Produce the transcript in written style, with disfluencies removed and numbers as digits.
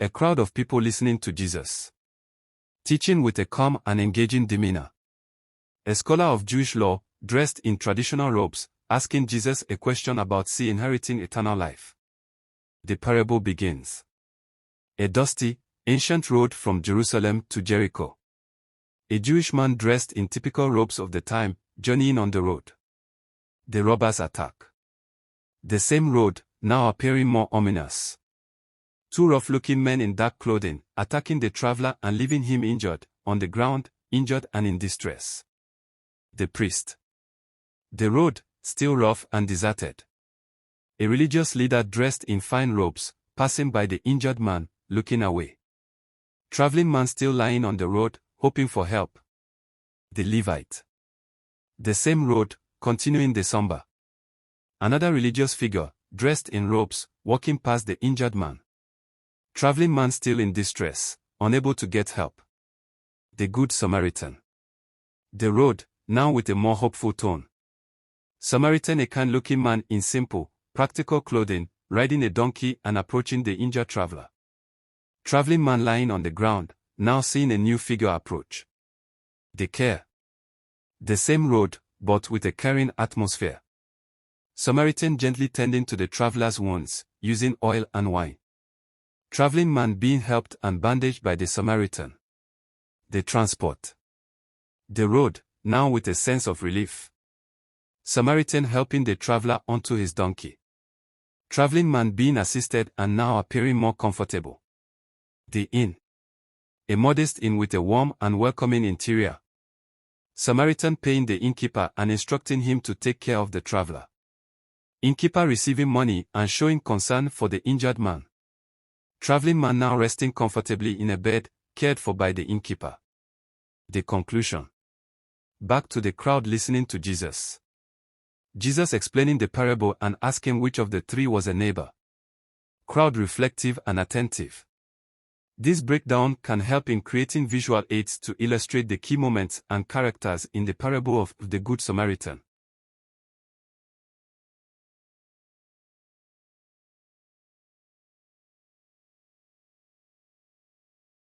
A crowd of people listening to Jesus. Teaching with a calm and engaging demeanor. A scholar of Jewish law, dressed in traditional robes, asking Jesus a question about inheriting eternal life. The parable begins. A dusty, ancient road from Jerusalem to Jericho. A Jewish man dressed in typical robes of the time, journeying on the road. The robbers attack. The same road, now appearing more ominous. Two rough-looking men in dark clothing, attacking the traveler and leaving him injured, on the ground, injured and in distress. The priest. The road, still rough and deserted. A religious leader dressed in fine robes, passing by the injured man, looking away. Traveling man still lying on the road, hoping for help. The Levite. The same road, continuing the somber. Another religious figure, dressed in robes, walking past the injured man. Traveling man still in distress, unable to get help. The Good Samaritan. The road, now with a more hopeful tone. Samaritan, a kind-looking man in simple, practical clothing, riding a donkey and approaching the injured traveler. Traveling man lying on the ground, now seeing a new figure approach. The Care. The same road, but with a caring atmosphere. Samaritan gently tending to the traveler's wounds, using oil and wine. Traveling man being helped and bandaged by the Samaritan. The Transport. The road, now with a sense of relief. Samaritan helping the traveler onto his donkey. Traveling man being assisted and now appearing more comfortable. The Inn. A modest inn with a warm and welcoming interior. Samaritan paying the innkeeper and instructing him to take care of the traveler. Innkeeper receiving money and showing concern for the injured man. Traveling man now resting comfortably in a bed, cared for by the innkeeper. The conclusion. Back to the crowd listening to Jesus. Jesus explaining the parable and asking which of the three was a neighbor. Crowd reflective and attentive. This breakdown can help in creating visual aids to illustrate the key moments and characters in the parable of the Good Samaritan.